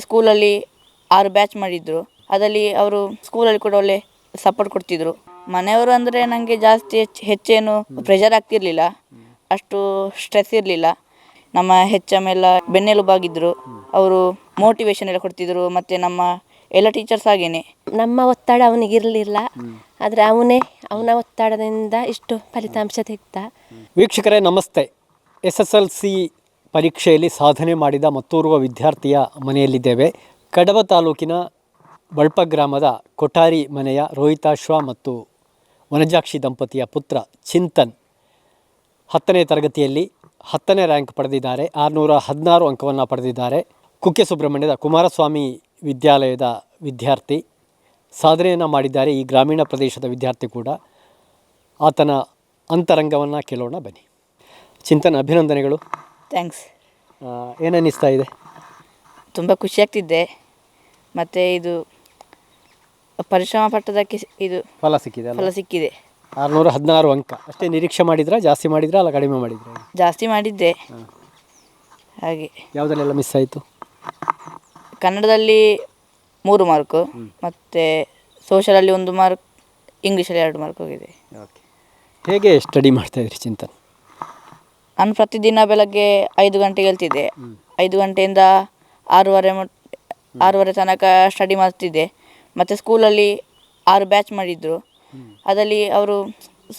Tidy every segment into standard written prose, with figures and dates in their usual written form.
ಸ್ಕೂಲಲ್ಲಿ 6 ಬ್ಯಾಚ್ ಮಾಡಿದ್ರು. ಅದರಲ್ಲಿ ಅವರು ಸ್ಕೂಲಲ್ಲಿ ಕೂಡ ಒಳ್ಳೆ ಸಪೋರ್ಟ್ ಕೊಡ್ತಿದ್ರು. ಮನೆಯವರು ಅಂದರೆ ನನಗೆ ಜಾಸ್ತಿ ಹೆಚ್ಚೇನು ಪ್ರೆಷರ್ ಆಗ್ತಿರ್ಲಿಲ್ಲ, ಅಷ್ಟು ಸ್ಟ್ರೆಸ್ ಇರಲಿಲ್ಲ. ನಮ್ಮ HM ಎಲ್ಲ ಬೆನ್ನೆಲುಬಾಗಿದ್ದರು. ಅವರು ಮೋಟಿವೇಶನ್ ಎಲ್ಲ ಕೊಡ್ತಿದ್ರು. ಮತ್ತು ನಮ್ಮ ಎಲ್ಲ ಟೀಚರ್ಸ್ ಹಾಗೇನೆ. ನಮ್ಮ ಒತ್ತಡ ಅವನಿಗಿರಲಿಲ್ಲ, ಆದರೆ ಅವನ ಒತ್ತಡದಿಂದ ಇಷ್ಟು ಫಲಿತಾಂಶ ತೆಗೆದ. ವೀಕ್ಷಕರೇ ನಮಸ್ತೆ. SSLC ಪರೀಕ್ಷೆಯಲ್ಲಿ ಸಾಧನೆ ಮಾಡಿದ ಮತ್ತೋರ್ವ ವಿದ್ಯಾರ್ಥಿಯ ಮನೆಯಲ್ಲಿದ್ದೇವೆ. ಕಡಬ ತಾಲೂಕಿನ ಬಳ್ಪ ಗ್ರಾಮದ ಕೊಠಾರಿ ಮನೆಯ ರೋಹಿತಾಶ್ವ ಮತ್ತು ವನಜಾಕ್ಷಿ ದಂಪತಿಯ ಪುತ್ರ ಚಿಂತನ್ 10ನೇ ತರಗತಿಯಲ್ಲಿ 10ನೇ ರ್ಯಾಂಕ್ ಪಡೆದಿದ್ದಾರೆ. 616 ಅಂಕವನ್ನು ಪಡೆದಿದ್ದಾರೆ. ಕುಕ್ಕೆ ಸುಬ್ರಹ್ಮಣ್ಯದ ಕುಮಾರಸ್ವಾಮಿ ವಿದ್ಯಾಲಯದ ವಿದ್ಯಾರ್ಥಿ ಸಾಧನೆಯನ್ನು ಮಾಡಿದ್ದಾರೆ. ಈ ಗ್ರಾಮೀಣ ಪ್ರದೇಶದ ವಿದ್ಯಾರ್ಥಿ ಕೂಡ. ಆತನ ಅಂತರಂಗವನ್ನು ಕೇಳೋಣ ಬನ್ನಿ. ಚಿಂತನ್, ಅಭಿನಂದನೆಗಳು. ಥ್ಯಾಂಕ್ಸ್. ಏನನ್ನಿಸ್ತಾ ಇದೆ? ತುಂಬ ಖುಷಿಯಾಗ್ತಿದ್ದೆ. ಮತ್ತು ಇದು ಪರಿಶ್ರಮ ಪಟ್ಟದಕ್ಕೆ ಇದು ಫಲ ಸಿಕ್ಕಿದೆ. 616 ಅಂಕ ಅಷ್ಟೇ ನಿರೀಕ್ಷೆ ಮಾಡಿದ್ರಾ? ಜಾಸ್ತಿ ಮಾಡಿದ್ರಾ ಅಲ್ಲ ಕಡಿಮೆ ಮಾಡಿದ್ರಾ? ಜಾಸ್ತಿ ಮಾಡಿದ್ದೆ. ಹಾಗೆ ಯಾವುದಲ್ಲೆಲ್ಲ ಮಿಸ್ ಆಯಿತು? ಕನ್ನಡದಲ್ಲಿ 3 ಮಾರ್ಕು, ಮತ್ತು ಸೋಷಲಲ್ಲಿ 1 ಮಾರ್ಕ್, ಇಂಗ್ಲೀಷಲ್ಲಿ 2 ಮಾರ್ಕ್ ಹೋಗಿದೆ. ಓಕೆ. ಹೇಗೆ ಸ್ಟಡಿ ಮಾಡ್ತಾಯಿದ್ರಿ ಚಿಂತನ್? ನಾನು ಪ್ರತಿದಿನ ಬೆಳಗ್ಗೆ 5 ಗಂಟೆಗೆ ಹೇಳ್ತಿದ್ದೆ. 5 ಗಂಟೆಯಿಂದ 6:30 ತನಕ ಸ್ಟಡಿ ಮಾಡ್ತಿದ್ದೆ. ಮತ್ತು ಸ್ಕೂಲಲ್ಲಿ 6 ಬ್ಯಾಚ್ ಮಾಡಿದ್ರು. ಅದರಲ್ಲಿ ಅವರು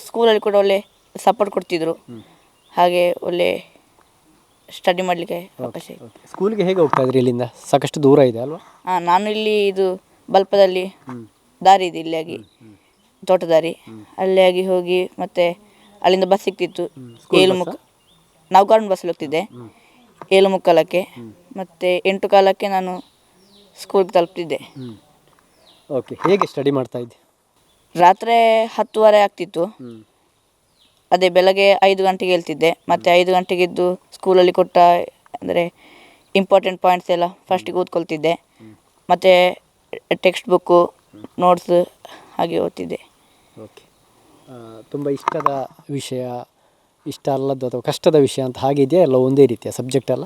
ಸ್ಕೂಲಲ್ಲಿ ಕೂಡ ಒಳ್ಳೆ ಸಪೋರ್ಟ್ ಕೊಡ್ತಿದ್ರು. ಹಾಗೆ ಒಳ್ಳೆ ಸ್ಟಡಿ ಮಾಡಲಿಕ್ಕೆ ಅವಕಾಶ ಇದೆ. ಸ್ಕೂಲಿಗೆ ಹೇಗೆ ಹೋಗ್ತಾ ಇದ್ರಿ? ಇಲ್ಲಿಂದ ಸಾಕಷ್ಟು ದೂರ ಇದೆ ಅಲ್ವಾ? ನಾನು ಇಲ್ಲಿ ಇದು ಬಲ್ಪದಲ್ಲಿ ದಾರಿ ಇದೆ, ಇಲ್ಲಿಯಾಗಿ ತೋಟದಾರಿ, ಅಲ್ಲಿಯಾಗಿ ಹೋಗಿ ಮತ್ತು ಅಲ್ಲಿಂದ ಬಸ್ ಸಿಕ್ತಿತ್ತು. 7 ನಾವು ಗೌರ್ಮೆಂಟ್ ಬಸ್ಸಲ್ಲಿ ಹೋಗ್ತಿದ್ದೆ. 7:45 ಮತ್ತು 8:15 ನಾನು ಸ್ಕೂಲ್ಗೆ ತಲುಪ್ತಿದ್ದೆ. ಓಕೆ. ಹೇಗೆ ಸ್ಟಡಿ ಮಾಡ್ತಾ ಇದ್ದೆ? ರಾತ್ರಿ 10:30 ಆಗ್ತಿತ್ತು. ಅದೇ ಬೆಳಗ್ಗೆ 5 ಗಂಟೆಗೆ ಹೇಳ್ತಿದ್ದೆ. ಮತ್ತು 5 ಗಂಟೆಗೆದ್ದು ಸ್ಕೂಲಲ್ಲಿ ಕೊಟ್ಟ ಅಂದರೆ ಇಂಪಾರ್ಟೆಂಟ್ ಪಾಯಿಂಟ್ಸ್ ಎಲ್ಲ ಫಸ್ಟಿಗೆ ಓದ್ಕೊಳ್ತಿದ್ದೆ. ಮತ್ತು ಟೆಕ್ಸ್ಟ್ ಬುಕ್ಕು, ನೋಟ್ಸ್ ಹಾಗೆ ಓದ್ತಿದ್ದೆ. ಓಕೆ. ತುಂಬ ಇಷ್ಟದ ವಿಷಯ, ಇಷ್ಟ ಅಲ್ಲದ್ದು ಅಥವಾ ಕಷ್ಟದ ವಿಷಯ ಅಂತ ಹಾಗೆ ಇದೆಯಾ? ಎಲ್ಲ ಒಂದೇ ರೀತಿಯ ಸಬ್ಜೆಕ್ಟ್ ಅಲ್ಲ?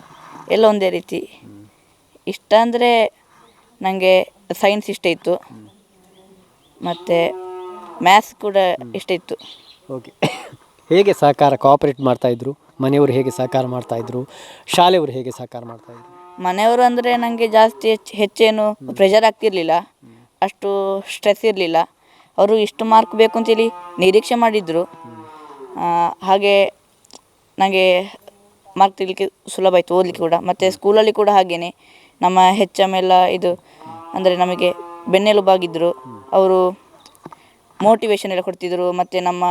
ಎಲ್ಲ ಒಂದೇ ರೀತಿ. ಇಷ್ಟ ಅಂದರೆ ನನಗೆ ಸೈನ್ಸ್ ಇಷ್ಟ ಇತ್ತು, ಮತ್ತು ಮ್ಯಾಥ್ಸ್ ಕೂಡ ಇಷ್ಟ ಇತ್ತು. ಓಕೆ. ಹೇಗೆ ಸಹಕಾರ ಕೋಆಪರೇಟ್ ಮಾಡ್ತಾಯಿದ್ರು? ಮನೆಯವರು ಹೇಗೆ ಸಹಕಾರ ಮಾಡ್ತಾಯಿದ್ರು? ಶಾಲೆಯವರು ಹೇಗೆ ಸಹಕಾರ ಮಾಡ್ತಾಯಿದ್ರು? ಮನೆಯವರು ಅಂದರೆ ನನಗೆ ಜಾಸ್ತಿ ಹೆಚ್ಚೇನು ಪ್ರೆಷರ್ ಆಗ್ತಿರಲಿಲ್ಲ, ಅಷ್ಟು ಸ್ಟ್ರೆಸ್ ಇರಲಿಲ್ಲ. ಅವರು ಇಷ್ಟು ಮಾರ್ಕ್ ಬೇಕು ಅಂತೇಳಿ ನಿರೀಕ್ಷೆ ಮಾಡಿದರು. ಹಾಗೆ ನನಗೆ ಮಾರ್ಕ್ ತೆಗಿಲಿಕ್ಕೆ ಸುಲಭ ಆಯಿತು, ಓದಲಿಕ್ಕೆ ಕೂಡ. ಮತ್ತು ಸ್ಕೂಲಲ್ಲಿ ಕೂಡ ಹಾಗೆಯೇ ನಮ್ಮ HM ಎಲ್ಲ ಇದು ಅಂದರೆ ನಮಗೆ ಬೆನ್ನೆಲುಬಾಗಿದ್ದರು. ಅವರು ಮೋಟಿವೇಶನ್ ಎಲ್ಲ ಕೊಡ್ತಿದ್ರು. ಮತ್ತು ನಮ್ಮ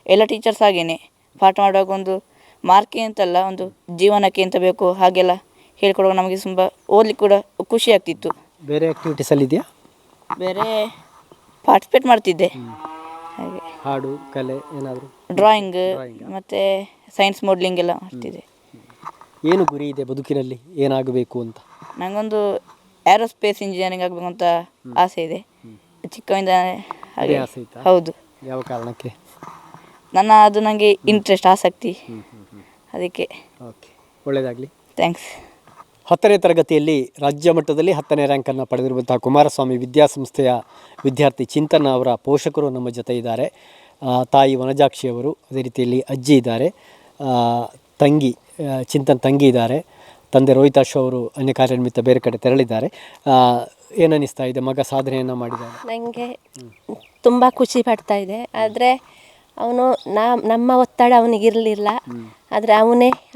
ಎಲ್ಲ ಟೀಚರ್ಸ್ ಹಾಗೆಯೇ ಪಾಠ ಮಾಡುವಾಗ ಒಂದು ಮಾರ್ಕ್ ಅಂತಲ್ಲ, ಒಂದು ಜೀವನಕ್ಕೆ ಎಂತ ಬೇಕು ಹಾಗೆಲ್ಲ ಹೇಳ್ಕೊಡುವಾಗ ನಮಗೆ ತುಂಬ ಓದಲಿಕ್ಕೆ ಕೂಡ ಖುಷಿ ಆಗ್ತಿತ್ತು. ಬೇರೆ ಆ್ಯಕ್ಟಿವಿಟೀಸಲ್ಲಿ ಇದೆಯಾ? ಬೇರೆ ಪಾರ್ಟಿಸಿಪೇಟ್ ಮಾಡ್ತಿದ್ದೆ. ಹಾಗೆ ಹಾಡು, ಕಲೆ ಏನಾದರೂ? ಡ್ರಾಯಿಂಗ್ ಮತ್ತು ಸೈನ್ಸ್ ಮಾಡಲಿಂಗ್ ಎಲ್ಲ ಮಾಡ್ತಿದ್ದೆ. ಏನು ಗುರಿ ಇದೆ ಬದುಕಿನಲ್ಲಿ? ಏನಾಗಬೇಕು ಅಂತ? ನನಗೊಂದು ಏರೋಸ್ಪೇಸ್ ಇಂಜಿನಿಯರಿಂಗ್ ಆಗಬೇಕು ಅಂತ ಆಸೆ ಇದೆ, ಚಿಕ್ಕವಿಂದ. ಹಾಗೆ ಆಸೆ ಇತ್ತಾ? ಹೌದು. ಯಾವ ಕಾರಣಕ್ಕೆ? ಅದು ನನಗೆ ಇಂಟ್ರೆಸ್ಟ್, ಆಸಕ್ತಿ, ಅದಕ್ಕೆ. ಓಕೆ, ಒಳ್ಳೆಯದಾಗಲಿ. ಥ್ಯಾಂಕ್ಸ್. 10ನೇ ತರಗತಿಯಲ್ಲಿ ರಾಜ್ಯ ಮಟ್ಟದಲ್ಲಿ 10ನೇ ರ್ಯಾಂಕನ್ನು ಪಡೆದಿರುವಂತಹ ಕುಮಾರಸ್ವಾಮಿ ವಿದ್ಯಾಸಂಸ್ಥೆಯ ವಿದ್ಯಾರ್ಥಿ ಚಿಂತನ್ ಅವರ ಪೋಷಕರು ನಮ್ಮ ಜೊತೆ ಇದ್ದಾರೆ. ತಾಯಿ ವನಜಾಕ್ಷಿಯವರು, ಅದೇ ರೀತಿಯಲ್ಲಿ ಅಜ್ಜಿ ಇದ್ದಾರೆ, ತಂಗಿ ಚಿಂತನ್ ತಂಗಿ ಇದ್ದಾರೆ, ತಂದೆ ರೋಹಿತಾಶ್ವ ಅವರು ಅನ್ಯ ಕಾರ್ಯ ನಿಮಿತ್ತ ಬೇರೆ ಕಡೆ ತೆರಳಿದ್ದಾರೆ. ಏನನ್ನಿಸ್ತಾ ಇದೆ? ಮಗ ಸಾಧನೆಯನ್ನು ಮಾಡಿದ್ದಾರೆ. ನನಗೆ ತುಂಬ ಖುಷಿ ಪಡ್ತಾ ಇದೆ. ಆದರೆ ನಮ್ಮ ಒತ್ತಡ ಅವನಿಗಿರಲಿಲ್ಲ, ಆದರೆ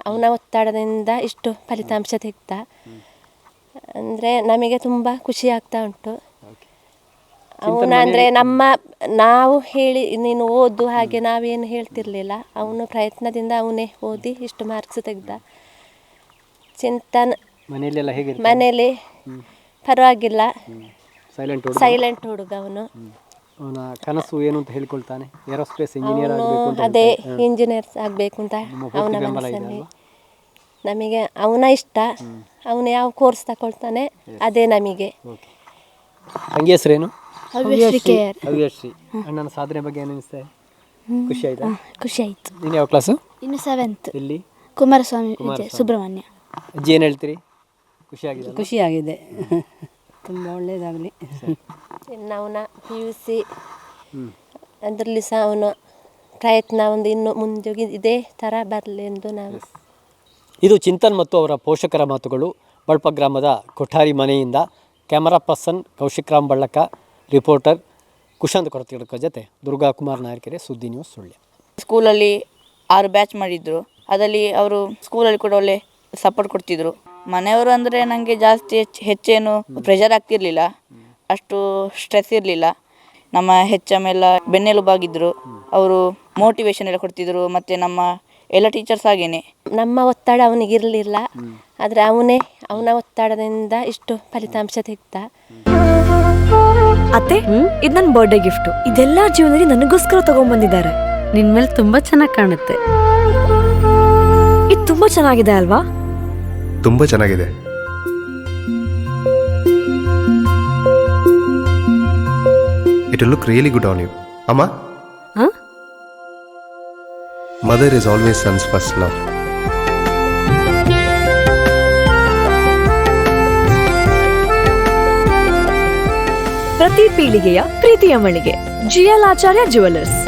ಅವನ ಒತ್ತಡದಿಂದ ಇಷ್ಟು ಫಲಿತಾಂಶ ತೆಗೆದ. ಅಂದರೆ ನಮಗೆ ತುಂಬ ಖುಷಿ ಆಗ್ತಾ ಉಂಟು. ಅಂದರೆ ನಾವು ಹೇಳಿ ನೀನು ಓದು ಹಾಗೆ ನಾವೇನು ಹೇಳ್ತಿರ್ಲಿಲ್ಲ. ಅವನು ಪ್ರಯತ್ನದಿಂದ ಅವನೇ ಓದಿ ಇಷ್ಟು ಮಾರ್ಕ್ಸ್ ತೆಗೆದ. ಚಿಂತನ್ ಮನೇಲಿ ಪರವಾಗಿಲ್ಲ, ಸೈಲೆಂಟ್ ಹುಡುಗ. ಅವನ ಕನಸು ಏನು ಅಂತ ಹೇಳ್ಕೊಳ್ತಾನೆ? ಏರೋಸ್ಪೇಸ್ ಇಂಜಿನಿಯರ್ ಆಗಬೇಕು ಅಂತ. ಅದೇ ಇಂಜಿನಿಯರ್ ಆಗಬೇಕು ಅಂತ ಅವನ ಮನಸ್ಸಲ್ಲಿ. ನಮಗೆ ಅವನ ಇಷ್ಟ, ಅವನು ಯಾವ ಕೋರ್ಸ್ ತಗೊಳ್ತಾನೆ ಅದೇ ನಮಗೆ. ತಂಗಿ ಹೆಸರೇನು? ಹವ್ಯಶ್ರೀ. ಅಣ್ಣನ ಸಾಧನೆ ಬಗ್ಗೆ ಏನು ಅನಿಸ್ತಾ? ಖುಷಿ ಆಯ್ತಾ? ಖುಷಿ ಆಯಿತು. ನೀನು ಯಾವ ಕ್ಲಾಸು? ಇನ್ನು 7th. ಇಲ್ಲಿ ಕುಮಾರಸ್ವಾಮಿ ಸುಬ್ರಹ್ಮಣ್ಯ. ಅಜ್ಜಿ ಏನು ಹೇಳ್ತೀರಿ? ಖುಷಿಯಾಗಿದೆ. ಖುಷಿಯಾಗಿದೆ. ತುಂಬ ಒಳ್ಳೆಯದಾಗಲಿ. ಇನ್ನು ಅವನ PUC ಅದರಲ್ಲಿ ಸಹ ಅವನ ಪ್ರಯತ್ನ ಒಂದು ಇನ್ನು ಮುಂದೆ ಇದೇ ಥರ ಬರಲಿ ಎಂದು ನಾವು. ಇದು ಚಿಂತನ್ ಮತ್ತು ಅವರ ಪೋಷಕರ ಮಾತುಗಳು. ಬಳಪ ಗ್ರಾಮದ ಕೊಠಾರಿ ಮನೆಯಿಂದ camera person Kaushik Ram Ballaka, reporter Kushanth Koratigadka ಜೊತೆ ದುರ್ಗಾ ಕುಮಾರ್ ನಾಯಕೆರೆ, ಸುದ್ದಿ ನ್ಯೂಸ್, ಸುಳ್ಯ. ಸ್ಕೂಲಲ್ಲಿ 6 ಬ್ಯಾಚ್ ಮಾಡಿದ್ರು. ಅದರಲ್ಲಿ ಅವರು ಸ್ಕೂಲಲ್ಲಿ ಕೂಡ ಒಳ್ಳೆ ಸಪೋರ್ಟ್ ಕೊಡ್ತಿದ್ರು. ಮನೆಯವರು ಅಂದರೆ ನನಗೆ ಜಾಸ್ತಿ ಹೆಚ್ಚೇನು ಪ್ರೆಷರ್ ಆಗ್ತಿರ್ಲಿಲ್ಲ, ಅಷ್ಟು ಸ್ಟ್ರೆಸ್ ಇರಲಿಲ್ಲ. ನಮ್ಮ HM ಎಲ್ಲ ಬೆನ್ನೆಲುಬಾಗಿದ್ದರು. ಅವರು ಮೋಟಿವೇಶನ್ ಎಲ್ಲ ಕೊಡ್ತಿದ್ರು. ಮತ್ತು ನಮ್ಮ ಎಲ್ಲ ಟೀಚರ್ಸ್ ಹಾಗೇನೆ. ನಮ್ಮ ಒತ್ತಡ ಅವನಿಗಿರಲಿಲ್ಲ, ಆದರೆ ಅವನ ಒತ್ತಡದಿಂದ ಇಷ್ಟು ಫಲಿತಾಂಶ ತೆಗ್ದ. ಅತ್ತೆ, ಇದು ನನ್ನ ಬರ್ಡೇ ಗಿಫ್ಟು. ಇದೆಲ್ಲ ಜೀವನದಲ್ಲಿ ನನಗೋಸ್ಕರ ತಗೊಂಡ್ಬಂದಿದ್ದಾರೆ. ನಿನ್ ಮೇಲೆ ತುಂಬಾ ಚೆನ್ನಾಗಿ ಕಾಣುತ್ತೆ. ಇದು ತುಂಬಾ ಚೆನ್ನಾಗಿದೆ ಅಲ್ವಾ? ತುಂಬಾ ಚೆನ್ನಾಗಿದೆ. It will look really good on you. Amma? Huh? Mother is always son's first love. ಪ್ರತಿ ಪೀಳಿಗೆಯ ಪ್ರೀತಿಯ ಮಳಿಗೆ GL ಆಚಾರ್ಯ ಜುವೆಲ್ಲರ್ಸ್.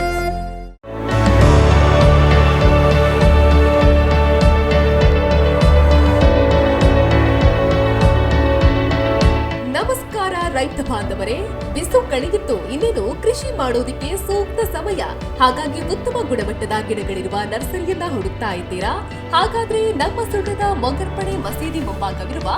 ನಮಸ್ಕಾರ ರೈತ ಬಾಂಧವರೇ, ಬಿಸು ಕಳೆದಿತ್ತು, ಇನ್ನೇನು ಕೃಷಿ ಮಾಡೋದಿಕ್ಕೆ ಸೂಕ್ತ ಸಮಯ. ಹಾಗಾಗಿ ಉತ್ತಮ ಗುಣಮಟ್ಟದ ಗಿಡಗಳಿರುವ ನರ್ಸರಿಯನ್ನ ಹುಡುಕ್ತಾ ಇದ್ದೀರಾ? ಹಾಗಾದ್ರೆ ನಮ್ಮ ಸುಳ್ಯದ ಮೊಗರ್ಪಣೆ ಮಸೀದಿ ಮುಂಭಾಗವಿರುವ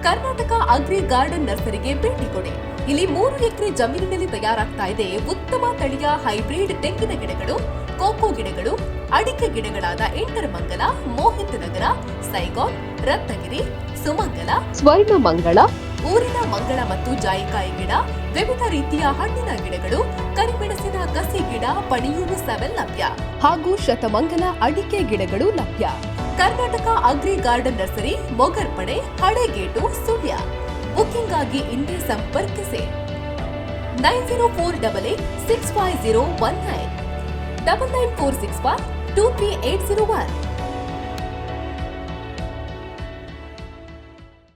ಕರ್ನಾಟಕ ಅಗ್ರಿ ಗಾರ್ಡನ್ ನರ್ಸರಿಗೆ ಭೇಟಿ ಕೊಡಿ. ಇಲ್ಲಿ 3 ಎಕರೆ ಜಮೀನಿನಲ್ಲಿ ತಯಾರಾಗ್ತಾ ಇದೆ ಉತ್ತಮ ತಳಿಯ ಹೈಬ್ರಿಡ್ ತೆಂಗಿನ ಗಿಡಗಳು, ಕೋಕೋ ಗಿಡಗಳು, ಅಡಿಕೆ ಗಿಡಗಳಾದ ಎಂಟರಮಂಗಲ, ಮೋಹಿತ್ ನಗರ, ಸೈಗಾನ್, ರತ್ನಗಿರಿ, ಸುಮಂಗಲ, ಸ್ವರ್ಣಮಂಗಳ, ಊರಿನ ಮಂಗಳ ಮತ್ತು ಜಾಯಿಕಾಯಿ ಗಿಡ, ವಿವಿಧ ರೀತಿಯ ಹಣ್ಣಿನ ಗಿಡಗಳು, ಕರಿಮೆಣಸಿನ ಕಸಿ ಗಿಡ, ಪಣಿಯೂರು 7 ಲಭ್ಯ ಹಾಗೂ ಶತಮಂಗಲ ಅಡಿಕೆ ಗಿಡಗಳು ಲಭ್ಯ. Karnataka agri garden nursery, Mogarpane, Halegate, Sullia. Booking ಆಗಿ ಇಂದೇ ಸಂಪರ್ಕಿಸಿ 9048865019 99465 23801.